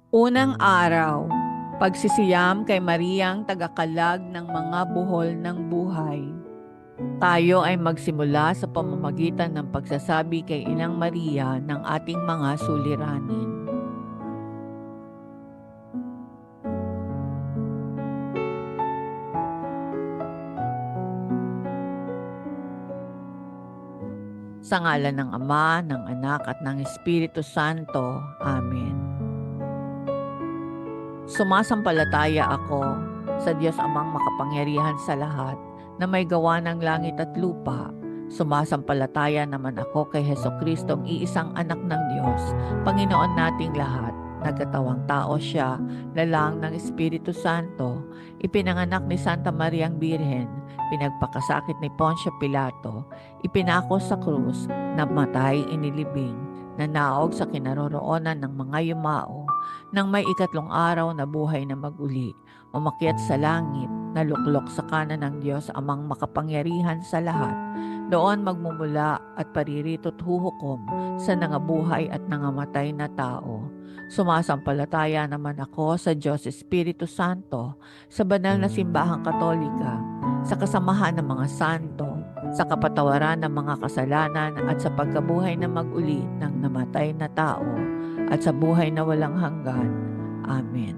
Unang araw, pagsisiyam kay Mariang tagakalag ng mga buhol ng buhay. Tayo ay magsimula sa pamamagitan ng pagsasabi kay Inang Maria ng ating mga suliranin. Sa ngalan ng Ama, ng Anak at ng Espiritu Santo. Amen. Sumasampalataya ako sa Diyos Amang makapangyarihan sa lahat na may gawa ng langit at lupa. Sumasampalataya naman ako kay Hesukristo, ang iisang anak ng Diyos, Panginoon nating lahat. Nagkatawang tao siya, lalang ng Espiritu Santo, ipinanganak ni Santa Mariang Birhen, pinagpakasakit ni Poncio Pilato, ipinako sa krus, namatay, inilibing, nanaog sa kinaroroonan ng mga yumao, nang may ikatlong araw na buhay na maguli, umakyat sa langit, naluklok sa kanan ng Diyos Amang makapangyarihan sa lahat. Doon magmumula at paririto't huhukom sa nangabuhay at nangamatay na tao. Sumasampalataya naman ako sa Diyos Espiritu Santo, sa banal na simbahang katolika, sa kasamahan ng mga santo, sa kapatawaran ng mga kasalanan at sa pagkabuhay na mag-uli ng namatay na tao at sa buhay na walang hanggan. Amen.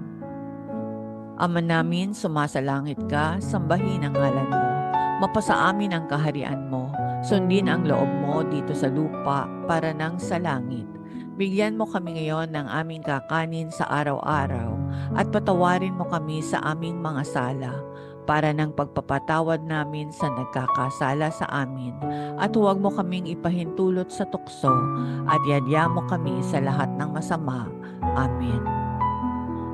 Ama namin, sumasalangit ka, sambahin ang ngalan mo. Mapasa amin ang kaharian mo. Sundin ang loob mo dito sa lupa para nang sa langit. Bigyan mo kami ngayon ng aming kakanin sa araw-araw at patawarin mo kami sa aming mga sala para ng pagpapatawad namin sa nagkakasala sa amin, at huwag mo kaming ipahintulot sa tukso at yadya mo kami sa lahat ng masama. Amen.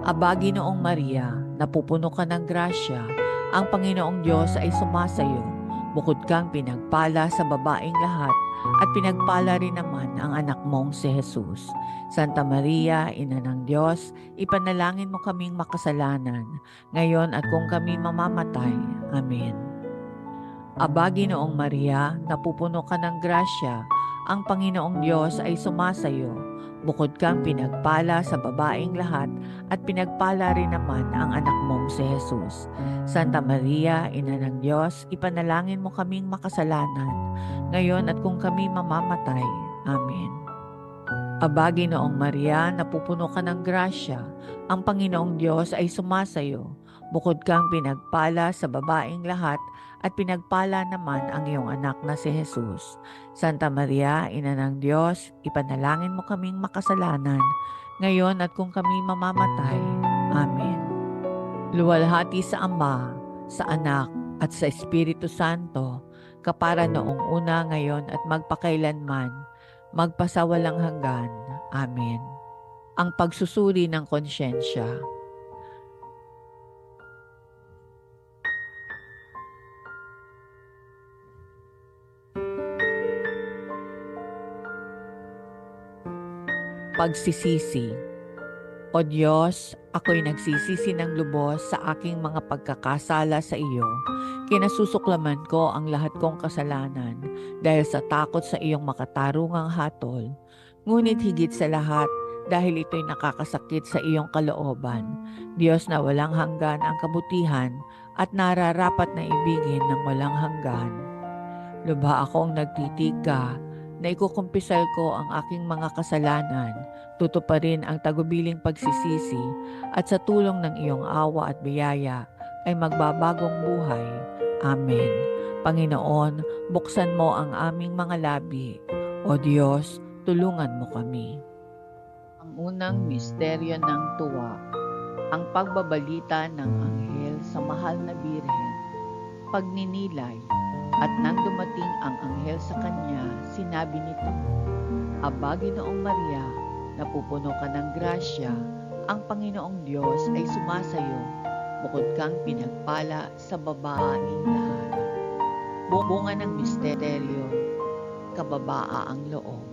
Aba, Ginoong Maria, napupuno ka ng grasya, ang Panginoong Diyos ay sumasayo. Bukod kang pinagpala sa babaeng lahat, at pinagpala rin naman ang anak mong si Jesus. Santa Maria, Ina ng Diyos, ipanalangin mo kaming makasalanan, ngayon at kung kami mamamatay. Amen. Aba, Ginoong Maria, napupuno ka ng grasya, ang Panginoong Diyos ay sumasayo. Bukod kang pinagpala sa babaeng lahat, at pinagpala rin naman ang anak mong si Jesus. Santa Maria, Ina ng Diyos, ipanalangin mo kaming makasalanan, ngayon at kung kami mamamatay. Amen. Aba, Ginoong Maria, napupuno ka ng grasya, ang Panginoong Diyos ay sumasayo. Bukod kang pinagpala sa babaeng lahat, at pinagpala naman ang iyong anak na si Jesus. Santa Maria, Ina ng Diyos, ipanalangin mo kaming makasalanan, ngayon at kung kami mamamatay. Amen. Luwalhati sa Ama, sa Anak, at sa Espiritu Santo, kapara noong una, ngayon at magpakailanman, magpasawalang hanggan. Amen. Ang pagsusuri ng konsyensya. Pagsisisi. O Diyos, ako'y nagsisisi ng lubos sa aking mga pagkakasala sa iyo. Kinasusuklaman ko ang lahat kong kasalanan dahil sa takot sa iyong makatarungang hatol. Ngunit higit sa lahat, dahil ito'y nakakasakit sa iyong kalooban, Diyos na walang hanggan ang kabutihan at nararapat na ibigin ng walang hanggan. Lubha akong nagtitika na ikukumpisal ko ang aking mga kasalanan, tutuparin ang tagubiling pagsisisi, at sa tulong ng iyong awa at biyaya ay magbabagong buhay. Amen. Panginoon, buksan mo ang aming mga labi. O Diyos, tulungan mo kami. Ang unang misteryo ng tuwa, ang pagbabalita ng anghel sa mahal na birhen, pagninilay. At nang dumating ang anghel sa kanya, sinabi nito, Aba, Ginoong Maria, napupuno ka ng grasya, ang Panginoong Diyos ay sumasayo, bukod kang pinagpala sa babaeng lahat. Bunga ng misteryo, kababaang loob.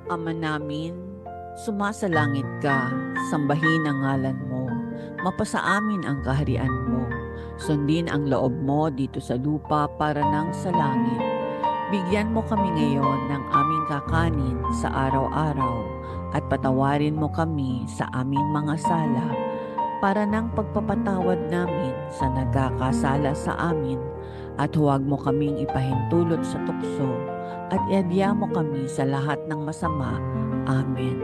Ama namin, sumasalangit ka, sambahin ang ngalan mo, mapasa amin ang kaharian mo. Sundin ang loob mo dito sa lupa para nang sa langit. Bigyan mo kami ngayon ng aming kakanin sa araw-araw at patawarin mo kami sa aming mga sala para ng pagpapatawad namin sa nagkakasala sa amin, at huwag mo kaming ipahintulot sa tukso at iadya mo kami sa lahat ng masama. Amen.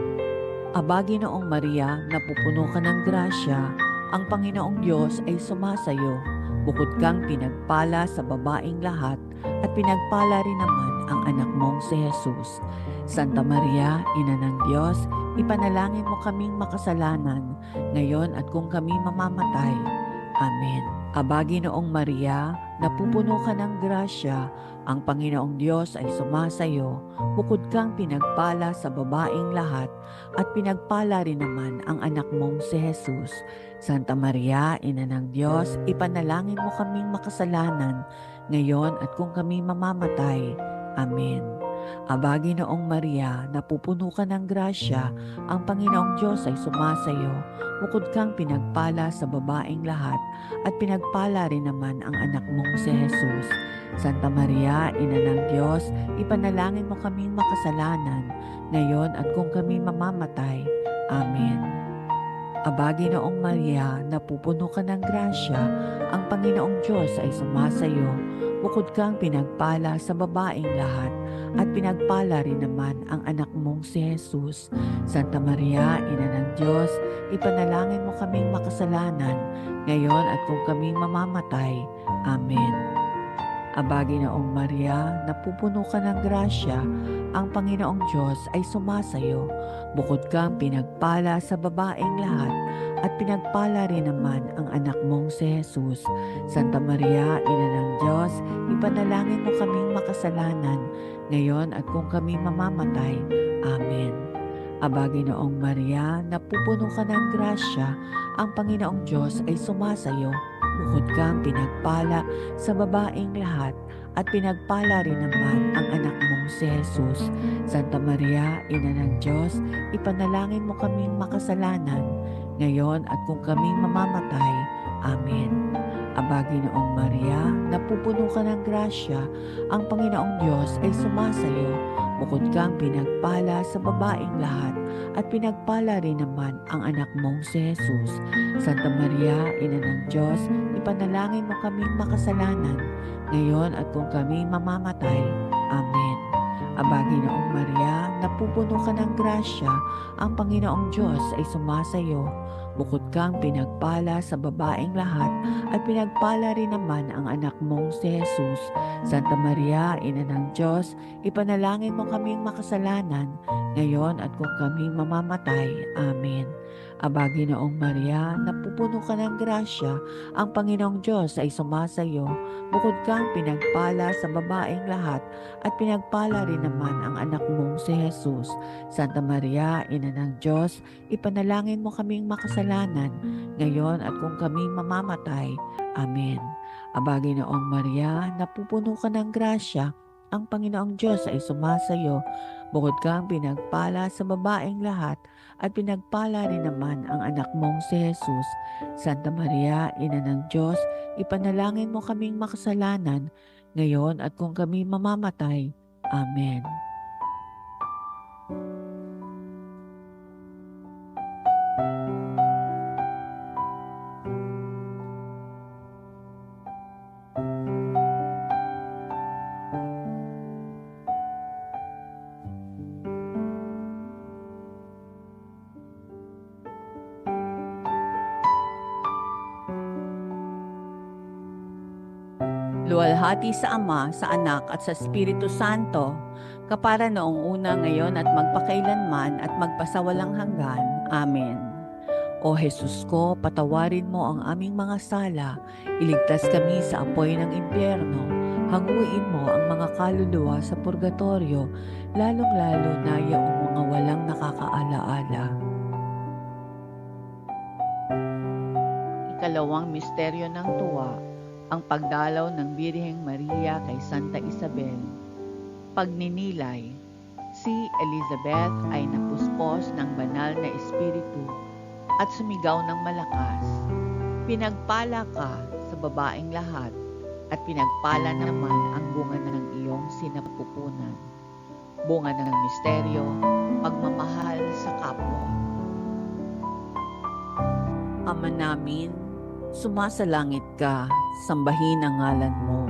Aba, Ginoong Maria, napupuno ka ng grasya, ang Panginoong Diyos ay sumasayo. Bukod kang pinagpala sa babaing lahat, at pinagpala rin naman ang anak mong si Jesus. Santa Maria, Ina ng Diyos, ipanalangin mo kaming makasalanan, ngayon at kung kami mamamatay. Amen. Aba, Ginoong Maria, napupuno ka ng grasya, ang Panginoong Diyos ay sumasayo. Bukod kang pinagpala sa babaing lahat, at pinagpala rin naman ang anak mong si Jesus. Santa Maria, Ina ng Diyos, ipanalangin mo kaming makasalanan, ngayon at kung kami mamamatay. Amen. Aba, Ginoong Maria, napupuno ka ng grasya, ang Panginoong Diyos ay sumasayo. Bukod kang pinagpala sa babaing lahat, at pinagpala rin naman ang anak mong si Jesus. Santa Maria, Ina ng Diyos, ipanalangin mo kaming makasalanan, ngayon at kung kami mamamatay. Amen. Aba, Ginoong Maria, napupuno ka ng grasya, ang Panginoong Diyos ay sumasayo. Bukod kang pinagpala sa babaing lahat, at pinagpala rin naman ang anak mong si Jesus. Santa Maria, Ina ng Diyos, ipanalangin mo kaming makasalanan, ngayon at kung kami mamamatay. Amen. Aba, Ginoong Maria, napupuno ka ng grasya, ang Panginoong Diyos ay sumasayo. Bukod kang pinagpala sa babaeng lahat, at pinagpala rin naman ang anak mong si Jesus. Santa Maria, Ina ng Diyos, ipanalangin mo kaming makasalanan, ngayon at kung kami mamamatay. Amen. Aba, Ginoong Maria, napupuno ka ng grasya, ang Panginoong Diyos ay sumasayo. Bukod kang pinagpala sa babaing lahat, at pinagpala rin naman ang anak mong si Jesus. Santa Maria, Ina ng Diyos, ipanalangin mo kaming makasalanan, ngayon at kung kami mamamatay. Amen. Aba, Ginoong Maria, napupuno ka ng grasya, ang Panginoong Diyos ay sumasayo. Bukod kang pinagpala sa babaing lahat, at pinagpala rin naman ang anak mong si Jesus. Santa Maria, Ina ng Diyos, ipanalangin mo kaming makasalanan, ngayon at kung kami mamamatay. Amen. Aba, Ginoong Maria, napupuno ka ng grasya, ang Panginoong Diyos ay sumasayo. Bukod kang pinagpala sa babaing lahat, at pinagpala rin naman ang anak mong si Jesus. Santa Maria, Ina ng Diyos, ipanalangin mo kaming makasalanan, ngayon at kung kami mamamatay. Amen. Aba, Ginoong Maria, napupuno ka ng grasya, ang Panginoong Diyos ay sumasayo. Bukod kang pinagpala sa babaing lahat, at pinagpala rin naman ang anak mong si Jesus. Santa Maria, Ina ng Diyos, ipanalangin mo kaming makasalanan, ngayon at kung kami mamamatay. Amen. Aba, Ginoong Maria, napupuno ka ng grasya, ang Panginoong Diyos ay sumasayo. Bukod kang pinagpala sa babaing lahat, at pinagpala rin naman ang anak mong si Jesus. Santa Maria, Ina ng Diyos, ipanalangin mo kaming makasalanan, ngayon at kung kami mamamatay. Amen. Luwalhati sa Ama, sa Anak at sa Espiritu Santo, kapara noong una, ngayon at magpakailanman at magpasawalang hanggan. Amen. O Jesus ko, patawarin mo ang aming mga sala, iligtas kami sa apoy ng impyerno, hanguin mo ang mga kaluluwa sa purgatorio, lalong-lalo na yung mga walang nakakaalaala. Ikalawang misteryo ng tuwa, ang pagdalaw ng Birheng Maria kay Santa Isabel. Pagninilay, si Elizabeth ay napuspos ng banal na espiritu at sumigaw ng malakas. Pinagpala ka sa babaeng lahat, at pinagpala naman ang bunga ng iyong sinapupunan. Bunga ng misteryo, pagmamahal sa kapwa. Ama namin, sumasalangit ka, sambahin ang ngalan mo,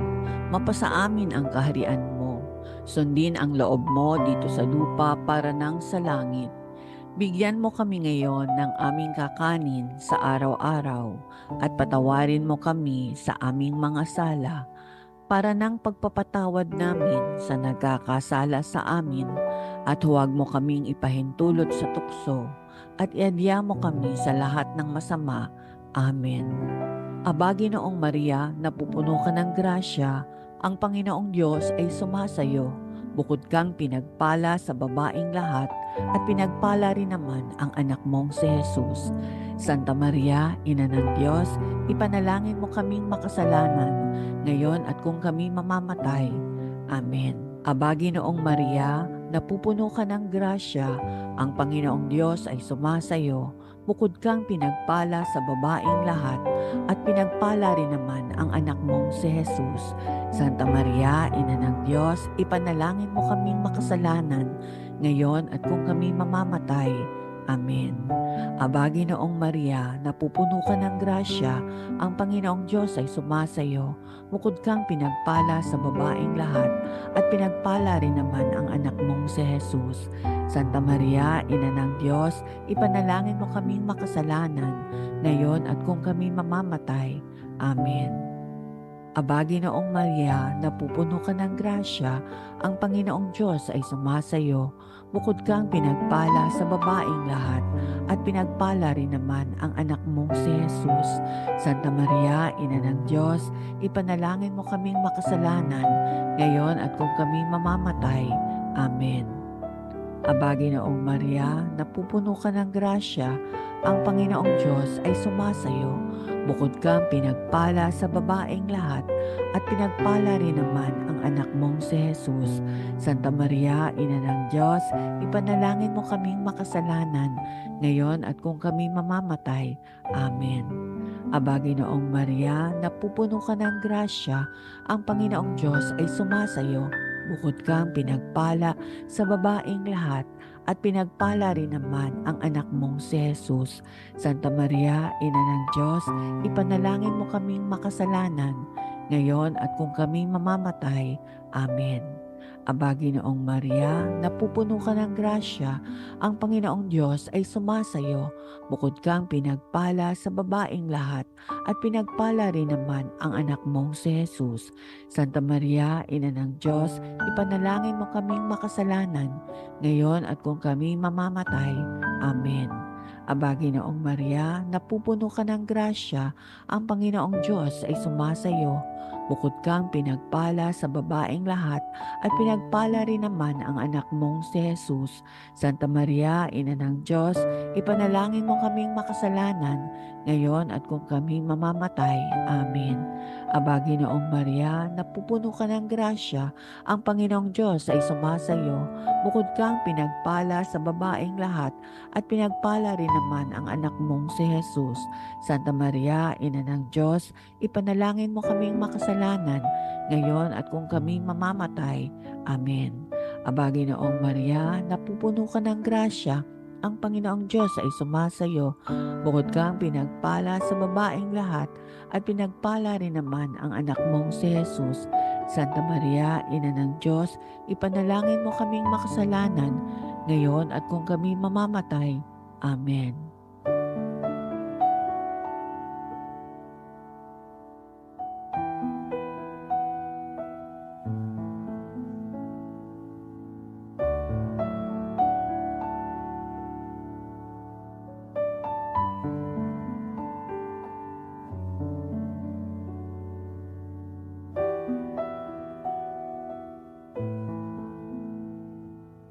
mapasa amin ang kaharian mo, sundin ang loob mo dito sa lupa para nang sa langit. Bigyan mo kami ngayon ng aming kakanin sa araw-araw at patawarin mo kami sa aming mga sala para ng pagpapatawad namin sa nagkakasala sa amin at huwag mo kaming ipahintulot sa tukso at iadya mo kami sa lahat ng masama. Amen. Aba, Ginoong Maria, napupuno ka ng grasya, ang Panginoong Diyos ay sumasayo. Bukod kang pinagpala sa babaing lahat at pinagpala rin naman ang anak mong si Jesus. Santa Maria, Ina ng Diyos, ipanalangin mo kaming makasalanan, ngayon at kung kami mamamatay. Amen. Aba, Ginoong Maria, napupuno ka ng grasya, ang Panginoong Diyos ay sumasayo. Bukod kang pinagpala sa babaing lahat at pinagpala rin naman ang anak mong si Jesus. Santa Maria, Ina ng Diyos, ipanalangin mo kaming makasalanan, ngayon at kung kami mamamatay. Amen. Aba, Ginoong Maria, napupuno ka ng grasya, ang Panginoong Diyos ay sumasayo. Bukod kang pinagpala sa babaing lahat at pinagpala rin naman ang anak mong si Jesus. Santa Maria, Ina ng Diyos, ipanalangin mo kaming makasalanan, ngayon at kung kami mamamatay. Amen. Aba, Ginoong Maria, napupuno ka ng grasya, ang Panginoong Diyos ay sumasayo. Bukod kang pinagpala sa babaing lahat at pinagpala rin naman ang anak mong si Jesus. Santa Maria, Ina ng Diyos, ipanalangin mo kaming makasalanan, ngayon at kung kami mamamatay. Amen. Aba, Ginoong Maria, napupuno ka ng grasya, ang Panginoong Diyos ay sumasayo. Bukod kang pinagpala sa babaeng lahat at pinagpala rin naman ang anak mong si Jesus. Santa Maria, Ina ng Diyos, ipanalangin mo kaming makasalanan, ngayon at kung kami mamamatay. Amen. Aba, Ginoong Maria, napupuno ka ng grasya, ang Panginoong Diyos ay sumasayo. Bukod kang pinagpala sa babaeng lahat at pinagpala rin naman ang anak mong si Jesus. Santa Maria, Ina ng Diyos, ipanalangin mo kaming makasalanan, ngayon at kung kami mamamatay. Amen. Aba, Ginoong Maria, napupuno ka ng grasya, ang Panginoong Diyos ay sumasayo. Bukod kang pinagpala sa babaing lahat at pinagpala rin naman ang anak mong si Jesus. Santa Maria, Ina ng Diyos, ipanalangin mo kaming makasalanan, ngayon at kung kami mamamatay. Amen. Aba, Ginoong Maria, napupuno ka ng grasya, ang Panginoong Diyos ay sumasayo. Bukod kang pinagpala sa babaeng lahat at pinagpala rin naman ang anak mong si Jesus. Santa Maria, Ina ng Diyos, ipanalangin mo kaming makasalanan, ngayon at kung kami mamamatay. Amen. Aba, Ginoong Maria, napupuno ka ng grasya, ang Panginoong Diyos ay sumasayo. Bukod kang pinagpala sa babaeng lahat at pinagpala rin naman ang anak mong si Jesus. Santa Maria, Ina ng Diyos, ipanalangin mo kaming makasalanan, ngayon at kung kami mamamatay. Amen. Aba, Ginoong Maria, napupuno ka ng grasya, ang Panginoong Diyos ay sumasayo. Bukod kang pinagpala sa babaeng lahat at pinagpala rin naman ang anak mong si Jesus. Santa Maria, Ina ng Diyos, ipanalangin mo kaming makasalanan, ngayon at kung kami mamamatay. Amen.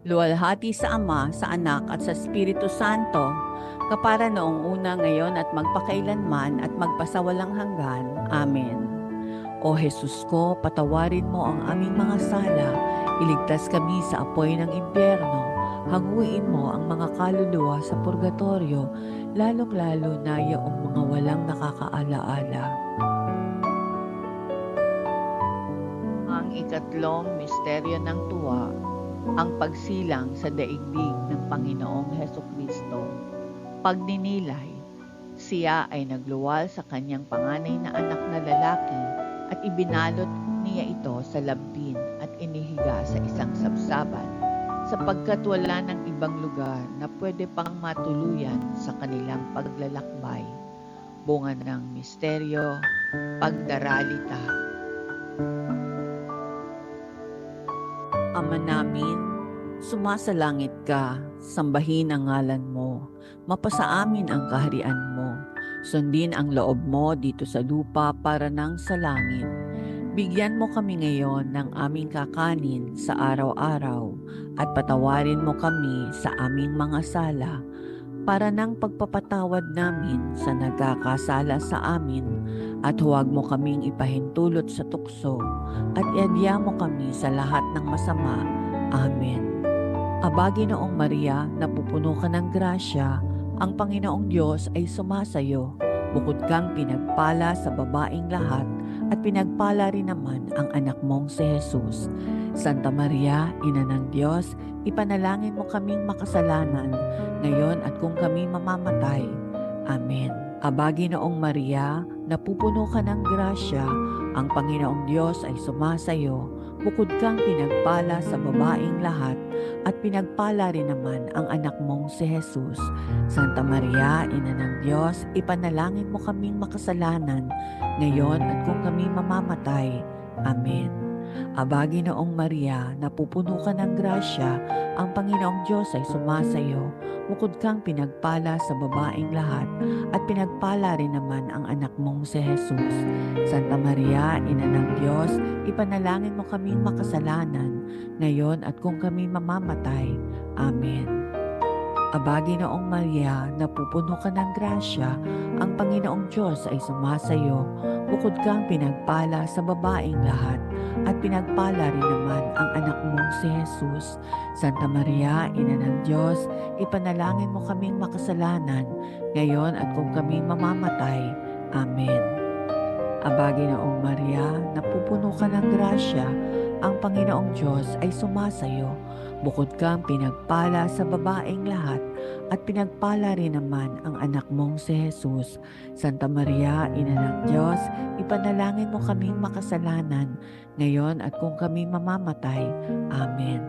Luwalhati sa Ama, sa Anak at sa Espiritu Santo, kapara noong una, ngayon at magpakailanman at magpasawalang hanggan. Amen. O Jesus ko, patawarin mo ang aming mga sala, iligtas kami sa apoy ng impyerno, hanguin mo ang mga kaluluwa sa purgatorio, lalong-lalo na yaong mga walang nakakaalaala. Ang ikatlong misteryo ng tuwa, ang pagsilang sa daigdig ng Panginoong Hesukristo. Pagninilay, siya ay nagluwal sa kanyang panganay na anak na lalaki at ibinalot niya ito sa lambin at inihiga sa isang sabsaban, sapagkat wala ng ibang lugar na pwede pang matuluyan sa kanilang paglalakbay. Bunga ng misteryo, pagdaralita. Ama namin, sumasalangit ka, sambahin ang ngalan mo, mapasa amin ang kaharian mo, sundin ang loob mo dito sa lupa para nang sa langit. Bigyan mo kami ngayon ng aming kakanin sa araw-araw at patawarin mo kami sa aming mga sala para ng pagpapatawad namin sa nagkakasala sa amin at huwag mo kaming ipahintulot sa tukso at iadya mo kami sa lahat ng masama. Amen. Aba, Ginoong Maria, napupuno ka ng grasya, ang Panginoong Diyos ay sumasayo. Bukod kang pinagpala sa babaing lahat at pinagpala rin naman ang anak mong si Jesus. Santa Maria, Ina ng Diyos, ipanalangin mo kaming makasalanan, ngayon at kung kami mamamatay. Amen. Aba, Ginoong Maria, napupuno ka ng grasya, ang Panginoong Diyos ay sumasayo. Bukod kang pinagpala sa babaing lahat at pinagpala rin naman ang anak mong si Jesus. Santa Maria, Ina ng Diyos, ipanalangin mo kaming makasalanan, ngayon at kung kami mamamatay. Amen. Aba, Ginoong Maria, napupuno ka ng grasya, ang Panginoong Diyos ay sumasayo. Bukod kang pinagpala sa babaing lahat at pinagpala rin naman ang anak mong si Jesus. Santa Maria, Ina ng Diyos, ipanalangin mo kaming makasalanan, ngayon at kung kami mamamatay. Amen. Aba, Ginoong Maria, napupuno ka ng grasya, ang Panginoong Diyos ay sumasayo. Bukod kang pinagpala sa babaing lahat at pinagpala rin naman ang anak mong si Jesus. Santa Maria, Ina ng Diyos, ipanalangin mo kaming makasalanan, ngayon at kung kami mamamatay. Amen. Aba, Ginoong Maria, napupuno ka ng grasya, ang Panginoong Diyos ay sumasayo. Bukod kang pinagpala sa babaing lahat at pinagpala rin naman ang anak mong si Jesus. Santa Maria, Ina ng Diyos, ipanalangin mo kaming makasalanan, ngayon at kung kami mamamatay. Amen.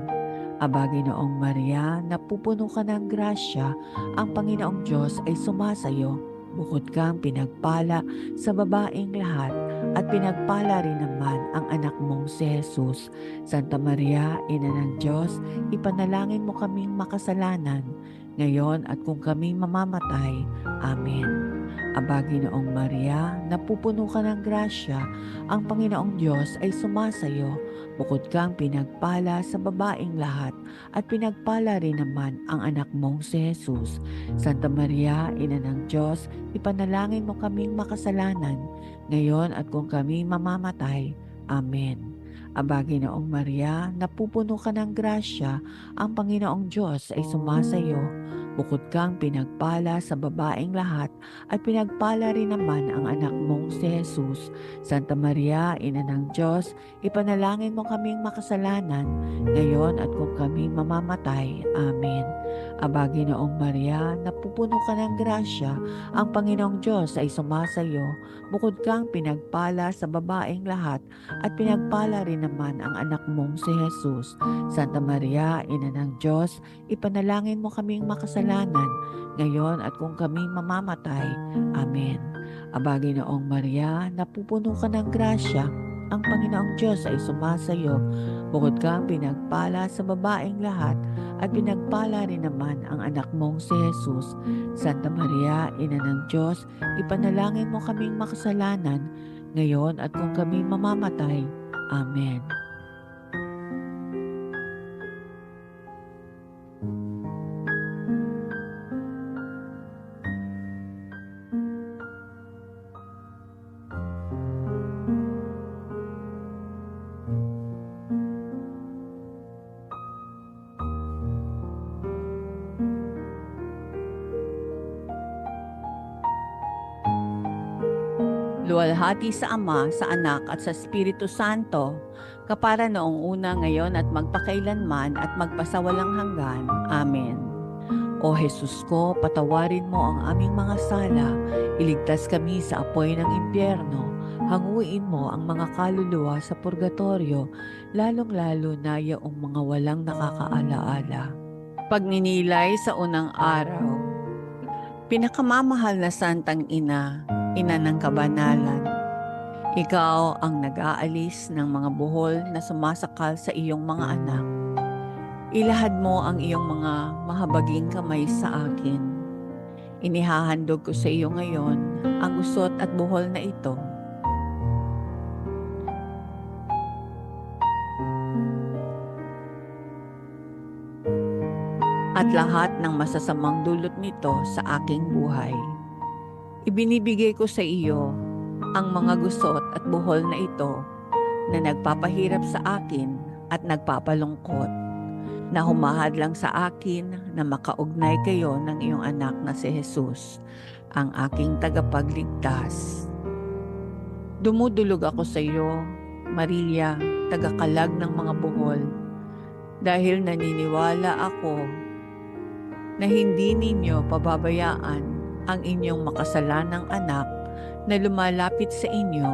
Aba, Ginoong Maria, napupuno ka ng grasya, ang Panginoong Diyos ay sumasayo. Bukod kang pinagpala sa babaing lahat at pinagpala rin naman ang anak mong si Jesus. Santa Maria, Ina ng Diyos, ipanalangin mo kaming makasalanan, ngayon at kung kami mamamatay. Amen. Aba, Ginoong Maria, napupuno ka ng grasya, ang Panginoong Diyos ay sumasayo. Bukod kang pinagpala sa babaing lahat at pinagpala rin naman ang anak mong si Jesus. Santa Maria, Ina ng Diyos, ipanalangin mo kaming makasalanan, ngayon at kung kami mamamatay. Amen. Aba, Ginoong Maria, napupuno ka ng grasya, ang Panginoong Diyos ay sumasayo. Bukod kang pinagpala sa babaing lahat at pinagpala rin naman ang anak mong si Jesus. Santa Maria, Ina ng Diyos, ipanalangin mo kaming makasalanan, ngayon at kung kami mamamatay. Amen. Aba, Ginoong Maria, napupuno ka ng grasya, ang Panginoong Diyos ay sumasayo. Bukod kang pinagpala sa babaing lahat at pinagpala rin naman ang anak mong si Jesus. Santa Maria, Ina ng Diyos, ipanalangin mo kaming makasalanan, ngayon at kung kami mamamatay. Amen. Aba, Ginoong Maria, napupuno ka ng grasya, ang Panginoong Diyos ay sumasayo. Bukod kang pinagpala sa babaing lahat at pinagpala rin naman ang anak mong si Jesus. Santa Maria, Ina ng Diyos, ipanalangin mo kaming makasalanan, ngayon at kung kami mamamatay. Amen. Luwalhati sa Ama, sa Anak at sa Espiritu Santo, kapara noong una, ngayon at magpakailanman at magpasawalang hanggan. Amen. O Jesus ko, patawarin mo ang aming mga sala, iligtas kami sa apoy ng impyerno, hanguin mo ang mga kaluluwa sa purgatorio, lalong-lalo na yaong mga walang nakakaalaala. Pagninilay sa unang araw. Pinakamamahal na Santang Ina, Ina ng Kabanalan, ikaw ang nag-aalis ng mga buhol na sumasakal sa iyong mga anak. Ilahad mo ang iyong mga mahabaging kamay sa akin. Inihahandog ko sa iyo ngayon ang usot at buhol na ito. At lahat ng masasamang dulot nito sa aking buhay. Ibinibigay ko sa iyo ang mga gusot at buhol na ito na nagpapahirap sa akin at nagpapalungkot, na humahadlang sa akin na makaugnay kayo ng iyong anak na si Jesus, ang aking tagapagligtas. Dumudulog ako sa iyo, Maria, tagakalag ng mga buhol, dahil naniniwala ako na hindi ninyo pababayaan ang inyong makasalanang anak na lumalapit sa inyo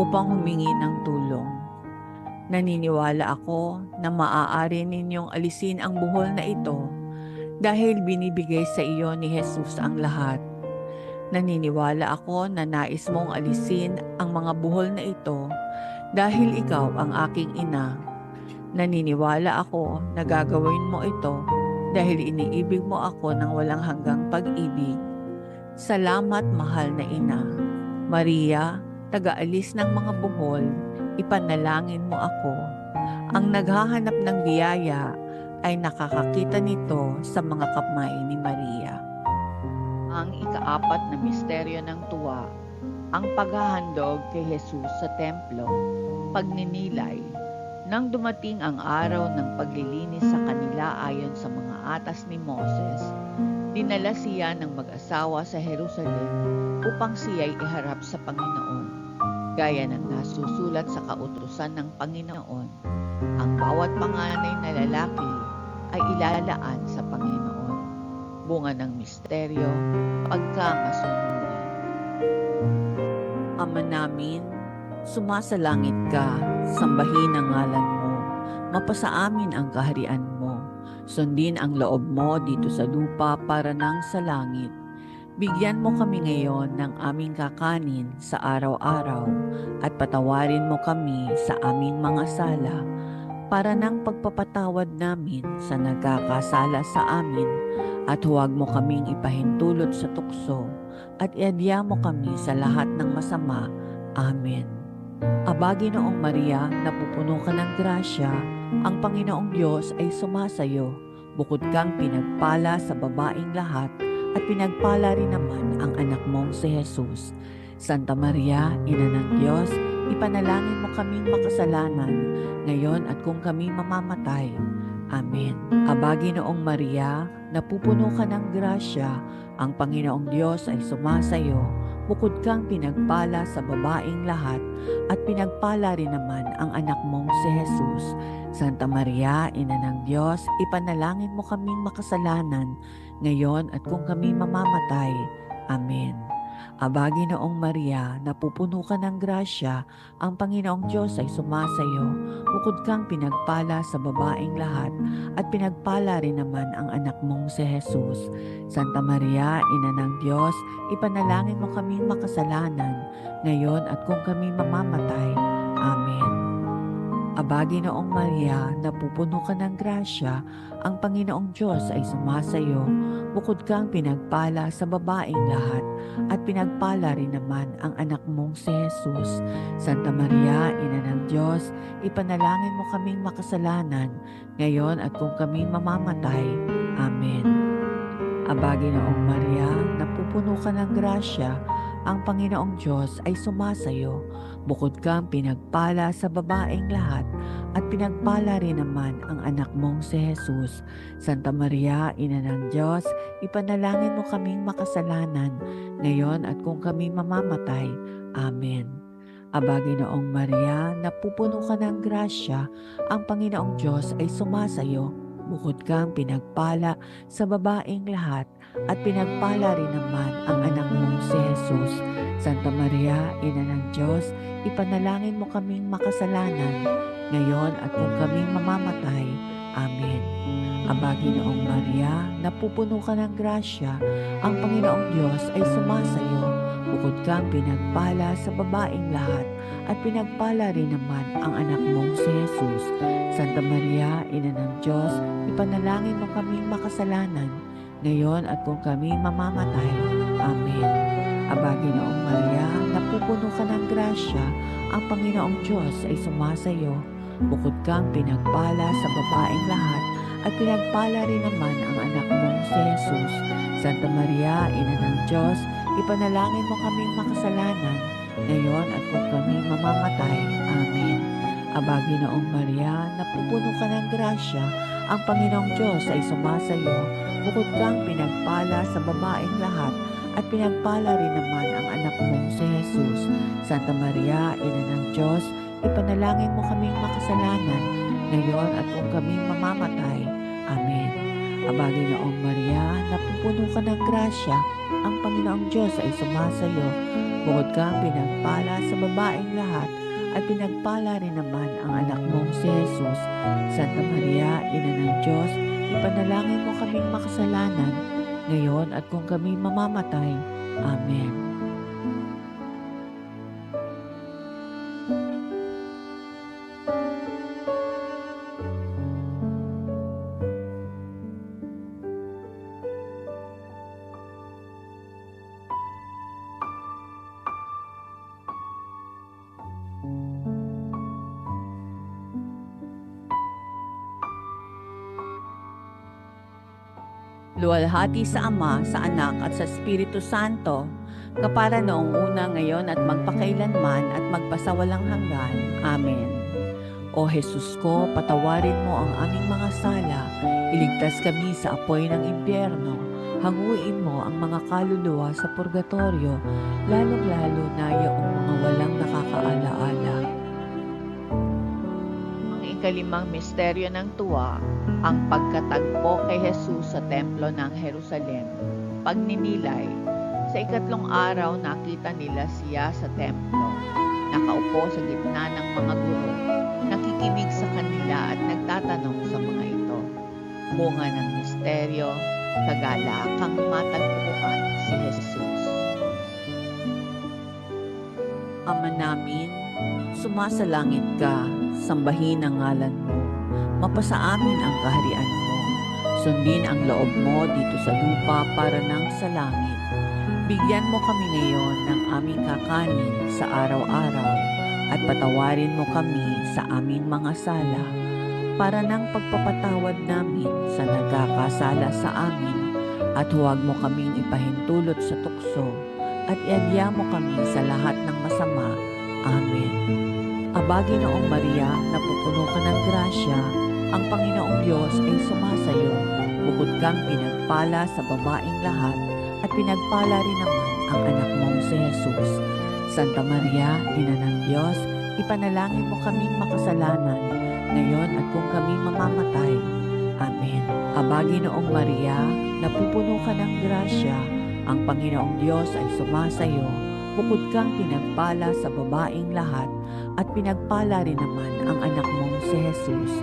upang humingi ng tulong. Naniniwala ako na maaari ninyong alisin ang buhol na ito dahil binibigay sa iyo ni Jesus ang lahat. Naniniwala ako na nais mong alisin ang mga buhol na ito dahil ikaw ang aking ina. Naniniwala ako na gagawin mo ito dahil iniibig mo ako ng walang hanggang pag-ibig. Salamat, mahal na ina. Maria, taga-alis ng mga buhol, ipanalangin mo ako. Ang naghahanap ng biyaya ay nakakakita nito sa mga kamay ni Maria. Ang ikaapat na misteryo ng tuwa, ang paghahandog kay Jesus sa templo, pagninilay. Nang dumating ang araw ng paglilinis sa kanila ayon sa mga atas ni Moses, dinala siya ng mag-asawa sa Jerusalem upang siya'y iharap sa Panginoon. Gaya ng nasusulat sa kautusan ng Panginoon, ang bawat panganay na lalaki ay ilalaan sa Panginoon. Bunga ng misteryo, pagkamasunuri. Ama namin, sumasalangit ka, sambahin ang ngalan mo, mapasa amin ang kaharian mo, sundin ang loob mo dito sa lupa para nang sa langit. Bigyan mo kami ngayon ng aming kakanin sa araw-araw at patawarin mo kami sa aming mga sala para nang pagpapatawad namin sa nagkakasala sa amin, at huwag mo kaming ipahintulot sa tukso at iadya mo kami sa lahat ng masama. Amen. Aba, Ginoong Maria, napupuno ka ng grasya, ang Panginoong Diyos ay sumasayo. Bukod kang pinagpala sa babaing lahat, at pinagpala rin naman ang anak mong si Jesus. Santa Maria, Ina ng Diyos, ipanalangin mo kaming makasalanan, ngayon at kung kami mamamatay. Amen. Aba, Ginoong Maria, napupuno ka ng grasya, ang Panginoong Diyos ay sumasayo. Bukod kang pinagpala sa babaing lahat, at pinagpala rin naman ang anak mong si Jesus. Santa Maria, Ina ng Diyos, ipanalangin mo kaming makasalanan, ngayon at kung kami mamamatay. Amen. Aba, Ginoong Maria, napupuno ka ng grasya, ang Panginoong Diyos ay sumasayo. Bukod kang pinagpala sa babaing lahat, at pinagpala rin naman ang anak mong si Jesus. Santa Maria, Ina ng Diyos, ipanalangin mo kaming makasalanan, ngayon at kung kami mamamatay. Amen. Aba, Ginoong Maria, napupuno ka ng grasya, ang Panginoong Diyos ay sumasayo. Bukod kang pinagpala sa babaing lahat, at pinagpala rin naman ang anak mong si Jesus. Santa Maria, Ina ng Diyos, ipanalangin mo kaming makasalanan, ngayon at kung kami mamamatay. Amen. Aba, Ginoong Maria, napupuno ka ng grasya, ang Panginoong Diyos ay sumasayo. Bukod kang pinagpala sa babaeng lahat, at pinagpala rin naman ang anak mong si Jesus. Santa Maria, Ina ng Diyos, ipanalangin mo kaming makasalanan, ngayon at kung kami mamamatay. Amen. Aba, Ginoong Maria, napupuno ka ng grasya, ang Panginoong Diyos ay sumasayo. Bukod kang pinagpala sa babaeng lahat, at pinagpala rin naman ang anak mong si Jesus. Santa Maria, Ina ng Diyos, ipanalangin mo kaming makasalanan, ngayon at kung kami mamamatay. Amen. Aba, Ginoong Maria, napupuno ka ng grasya, ang Panginoong Diyos ay sumasayo. Bukod kang pinagpala sa babaeng lahat, at pinagpala rin naman ang anak mong si Jesus. Santa Maria, Ina ng Diyos, ipanalangin mo kaming makasalanan, ngayon at kung kami mamamatay. Amen. Aba, Ginoong Maria, napupuno ka ng grasya, ang Panginoong Diyos ay sumasayo. Bukod kang pinagpala sa babaeng lahat, at pinagpala rin naman ang anak mong si Jesus. Santa Maria, Ina ng Diyos, ipanalangin mo kaming makasalanan, ngayon at kung kami mamamatay. Amen. Aba, Ginoong Maria, napupuno ka ng grasya, ang Panginoong Diyos ay sumasayo. Bukod kang pinagpala sa babaeng lahat, at pinagpala rin naman ang anak mong si Jesus. Santa Maria, Ina ng Diyos, ipanalangin mo kaming makasalanan, ngayon at kung kami mamamatay. Amen. Aba, Ginoong Maria, napupuno ka ng grasya, ang Panginoong Diyos ay sumasayo. Bukod kang pinagpala sa babaeng lahat, at pinagpala rin naman ang anak mong si Jesus. Santa Maria, Ina ng Diyos, ipanalangin mo kaming makasalanan, ngayon at kung kami mamamatay. Amen. Luwalhati sa Ama, sa Anak at sa Espiritu Santo, kapara noong una, ngayon at magpakailanman at magpasawalang hanggan. Amen. O Jesus ko, patawarin mo ang aming mga sala, iligtas kami sa apoy ng impyerno, hanguin mo ang mga kaluluwa sa purgatorio, lalong-lalo na yung mga walang nakakaalaala. Ang ikalimang misteryo ng tuwa, ang pagkatagpo kay Jesus sa templo ng Jerusalem. Pagninilay, sa ikatlong araw nakita nila siya sa templo, nakaupo sa gitna ng mga guro, nakikinig sa kanila at nagtatanong sa mga ito. Bunga ng misteryo, kagalakang matagpuan si Jesus. Ama namin, sumasalangit ka, sambahin ang ngalan mo. Mapasa amin ang kaharian mo. Sundin ang loob mo dito sa lupa para nang sa langit. Bigyan mo kami ngayon ng aming kakanin sa araw-araw, at patawarin mo kami sa aming mga sala, para nang pagpapatawad namin sa nagkakasala sa amin, at huwag mo kaming ipahintulot sa tukso, at iadya mo kami sa lahat ng masama. Amen. Aba, Ginoong Maria, napupuno ka ng grasya, ang Panginoong Diyos ay sumasayo. Bukod kang pinagpala sa babaeng lahat, at pinagpala rin naman ang anak mong si Jesus. Santa Maria, Ina ng Diyos, ipanalangin mo kaming makasalanan, ngayon at kung kami mamamatay. Amen. Aba, Ginoong Maria, napupuno ka ng grasya, ang Panginoong Diyos ay sumasayo. Bukod kang pinagpala sa babaeng lahat, at pinagpala rin naman ang anak mong si Jesus.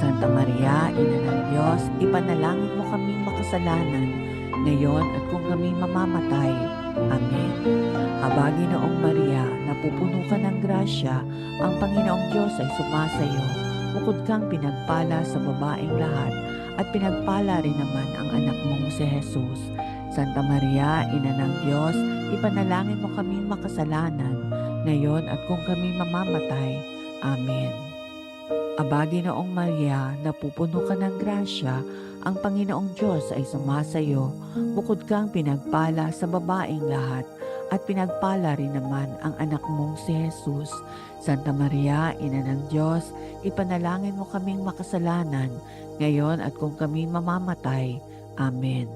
Santa Maria, Ina ng Diyos, ipanalangin mo kaming makasalanan, ngayon at kung kami mamamatay. Amen. Aba, Ginoong Maria, napupuno ka ng grasya, ang Panginoong Diyos ay sumasayo. Bukod kang pinagpala sa babaeng lahat, at pinagpala rin naman ang anak mong si Jesus. Santa Maria, Ina ng Diyos, ipanalangin mo kaming makasalanan, ngayon at kung kami mamamatay. Amen. Aba, Ginoong Maria, napupuno ka ng grasya, ang Panginoong Diyos ay sumasayo. Bukod kang pinagpala sa babaeng lahat, at pinagpala rin naman ang anak mong si Jesus. Santa Maria, Ina ng Diyos, ipanalangin mo kaming makasalanan, ngayon at kung kami mamamatay. Amen.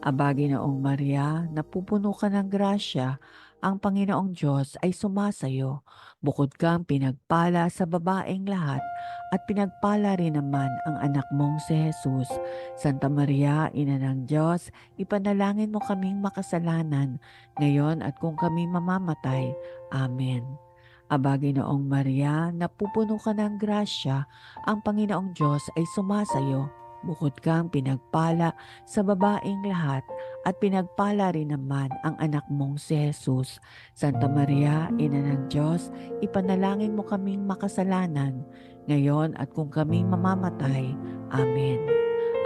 Aba, Ginoong Maria, napupuno ka ng grasya, ang Panginoong Diyos ay sumasayo. Bukod kang pinagpala sa babaeng lahat, at pinagpala rin naman ang anak mong si Jesus. Santa Maria, Ina ng Diyos, ipanalangin mo kaming makasalanan, ngayon at kung kami mamamatay. Amen. Aba, Ginoong Maria, napupuno ka ng grasya, ang Panginoong Diyos ay sumasayo. Bukod kang pinagpala sa babaeng lahat, at pinagpala rin naman ang anak mong si Jesus. Santa Maria, Ina ng Diyos, ipanalangin mo kaming makasalanan, ngayon at kung kami mamamatay. Amen.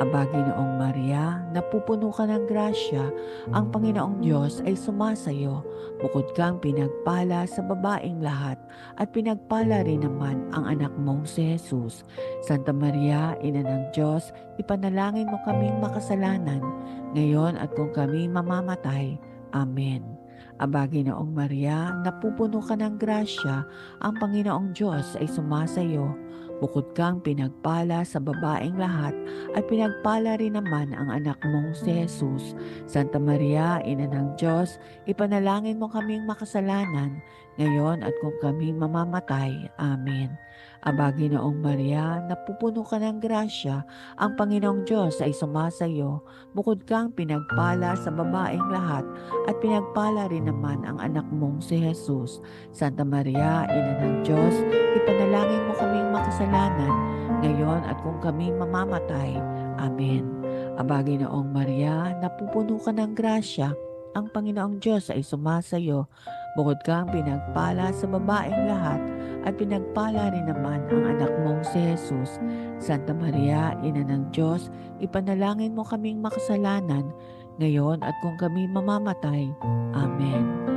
Aba, Ginoong Maria, napupuno ka ng grasya, ang Panginoong Diyos ay sumasayo. Bukod kang pinagpala sa babaeng lahat, at pinagpala rin naman ang anak mong si Jesus. Santa Maria, Ina ng Diyos, ipanalangin mo kaming makasalanan, ngayon at kung kami mamamatay. Amen. Aba, Ginoong Maria, napupuno ka ng grasya, ang Panginoong Diyos ay sumasayo. Bukod kang pinagpala sa babaeng lahat, at pinagpala rin naman ang anak mong si Jesus. Santa Maria, Ina ng Diyos, ipanalangin mo kaming makasalanan, ngayon at kung kami mamamatay. Amen. Aba, Ginoong Maria, napupuno ka ng grasya, ang Panginoong Diyos ay sumasayo. Bukod kang pinagpala sa babaeng lahat, at pinagpala rin naman ang anak mong si Jesus. Santa Maria, Ina ng Diyos, ipanalangin mo kaming makasalanan, ngayon at kung kami mamamatay. Amen. Aba, Ginoong Maria, napupuno ka ng grasya, ang Panginoong Diyos ay sumasayo. Bukod kang pinagpala sa babaeng lahat, at pinagpala rin naman ang anak mong si Jesus. Santa Maria, Ina ng Diyos, ipanalangin mo kaming makasalanan, ngayon at kung kami mamamatay. Amen.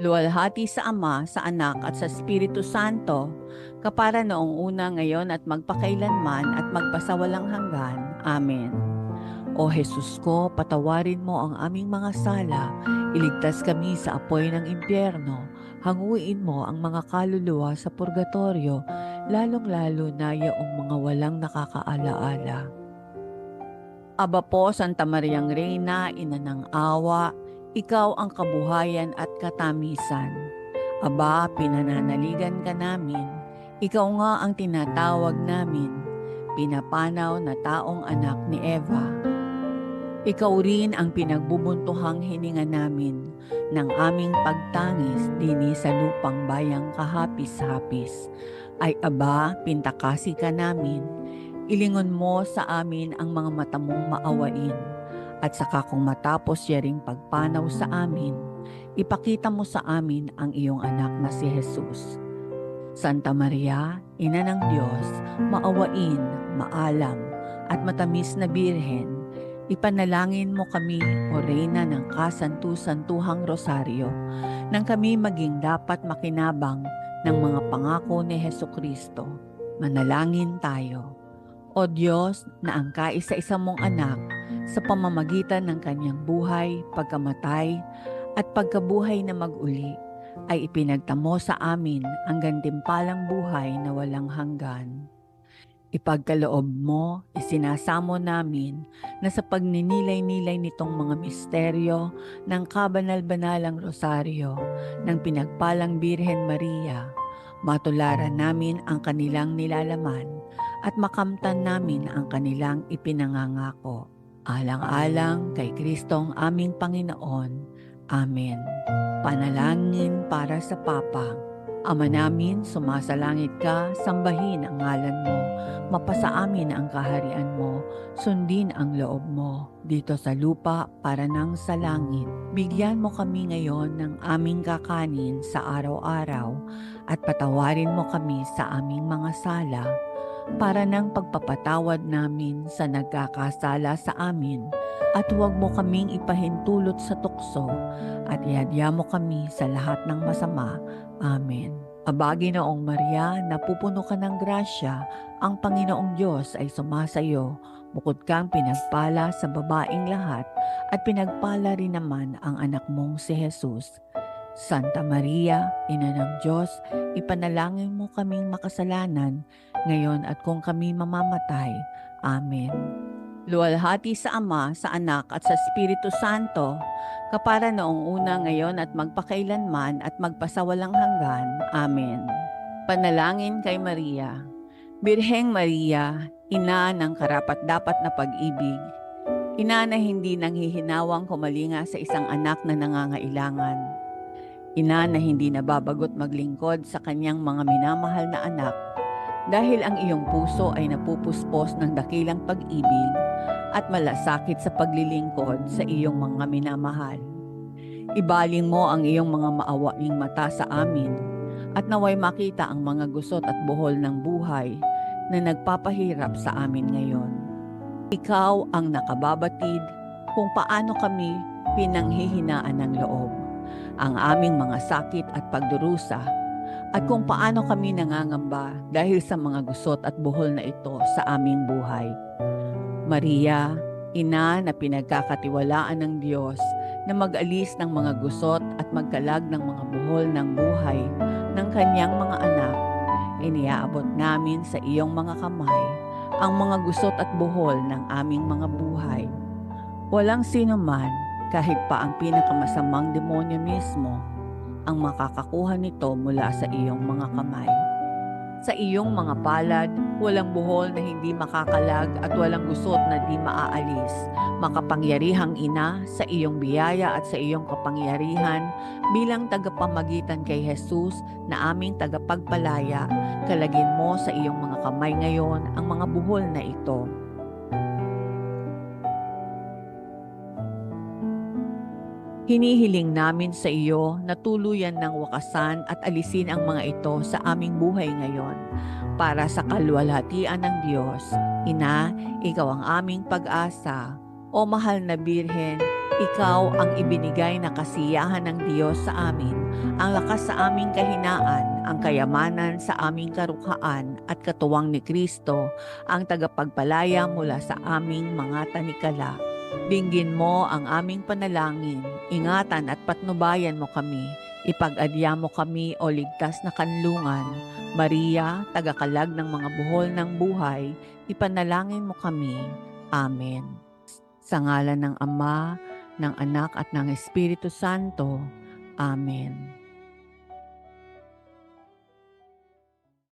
Luwalhati sa Ama, sa Anak at sa Espiritu Santo, kapara noong una, ngayon at magpakailanman at magpasawalang hanggan. Amen. O Jesus ko, patawarin mo ang aming mga sala, iligtas kami sa apoy ng impyerno, hanguin mo ang mga kaluluwa sa purgatorio, lalong-lalo na yaong mga walang nakakaalaala. Aba po, Santa Mariang Reyna, Ina ng Awa, ikaw ang kabuhayan at katamisan. Aba, pinananaligan ka namin. Ikaw nga ang tinatawag namin, pinapanaw na taong anak ni Eva. Ikaw rin ang pinagbubuntuhang hininga namin ng aming pagtangis dini sa lupang bayang kahapis-hapis. Ay aba, pintakasi ka namin. Ilingon mo sa amin ang mga mata mong maawain. At saka kung matapos yaring pagpanaw sa amin, ipakita mo sa amin ang iyong anak na si Jesus. Santa Maria, Ina ng Diyos, maawain, maalam, at matamis na Birhen, ipanalangin mo kami, O Reyna ng Kasantu-Santuhang Rosaryo, nang kami maging dapat makinabang ng mga pangako ni Hesukristo. Manalangin tayo. O Diyos, na ang kaisa-isa mong anak, sa pamamagitan ng kanyang buhay, pagkamatay, at pagkabuhay na mag-uli, ay ipinagtamo sa amin ang gantimpalang buhay na walang hanggan. Ipagkaloob mo, isinasamo namin na sa pagninilay-nilay nitong mga misteryo ng kabanal-banalang rosaryo ng pinagpalang Birhen Maria, matularan namin ang kanilang nilalaman at makamtan namin ang kanilang ipinangangako. Alang-alang kay Kristong aming Panginoon. Amen. Panalangin para sa Papa. Ama namin, sumasalangit ka, sambahin ang ngalan mo. Mapasa amin ang kaharian mo, sundin ang loob mo, dito sa lupa para nang sa langit. Bigyan mo kami ngayon ng aming kakanin sa araw-araw at patawarin mo kami sa aming mga sala para ng pagpapatawad namin sa nagkakasala sa amin. At huwag mo kaming ipahintulot sa tukso at ihadya mo kami sa lahat ng masama. Amen. Aba, Ginoong Maria, napupuno ka ng grasya, ang Panginoong Diyos ay sumasayo. Bukod kang pinagpala sa babaing lahat at pinagpala rin naman ang anak mong si Jesus. Santa Maria, Ina ng Diyos, ipanalangin mo kaming makasalanan, ngayon at kung kami mamamatay. Amen. Luwalhati sa Ama, sa Anak at sa Espiritu Santo, kapara noong una, ngayon at magpakailanman at magpasawalang hanggan. Amen. Panalangin kay Maria. Birheng Maria, ina ng karapat-dapat na pag-ibig, ina na hindi nanghihinawang kumalinga sa isang anak na nangangailangan, ina na hindi nababagot maglingkod sa kanyang mga minamahal na anak, dahil ang iyong puso ay napupuspos ng dakilang pag-ibig at malasakit sa paglilingkod sa iyong mga minamahal. Ibaling mo ang iyong mga maawaing mata sa amin at naway makita ang mga gusot at buhol ng buhay na nagpapahirap sa amin ngayon. Ikaw ang nakababatid kung paano kami pinanghihinaan ng loob, ang aming mga sakit at pagdurusa, at kung paano kami nangangamba dahil sa mga gusot at buhol na ito sa aming buhay. Maria, ina na pinagkakatiwalaan ng Diyos na mag-alis ng mga gusot at magkalag ng mga buhol ng buhay ng kanyang mga anak, iniaabot namin sa iyong mga kamay ang mga gusot at buhol ng aming mga buhay. Walang sino man, kahit pa ang pinakamasamang demonyo mismo, ang makakakuha nito mula sa iyong mga kamay. Sa iyong mga palad, walang buhol na hindi makakalag at walang gusot na di maaalis. Makapangyarihang ina, sa iyong biyaya at sa iyong kapangyarihan bilang tagapamagitan kay Jesus na aming tagapagpalaya, kalagin mo sa iyong mga kamay ngayon ang mga buhol na ito. Hinihiling namin sa iyo na tuluyan ng wakasan at alisin ang mga ito sa aming buhay ngayon. Para sa kaluwalhatian ng Diyos, Ina, ikaw ang aming pag-asa. O mahal na Birhen, ikaw ang ibinigay na kasiyahan ng Diyos sa amin, ang lakas sa aming kahinaan, ang kayamanan sa aming karukhaan at katuwang ni Kristo, ang tagapagpalaya mula sa aming mga tanikala. Dinggin mo ang aming panalangin, ingatan at patnubayan mo kami, ipag-adya mo kami o ligtas na kanlungan. Maria, tagakalag ng mga buhol ng buhay, ipanalangin mo kami. Amen. Sa ngalan ng Ama, ng Anak at ng Espiritu Santo. Amen.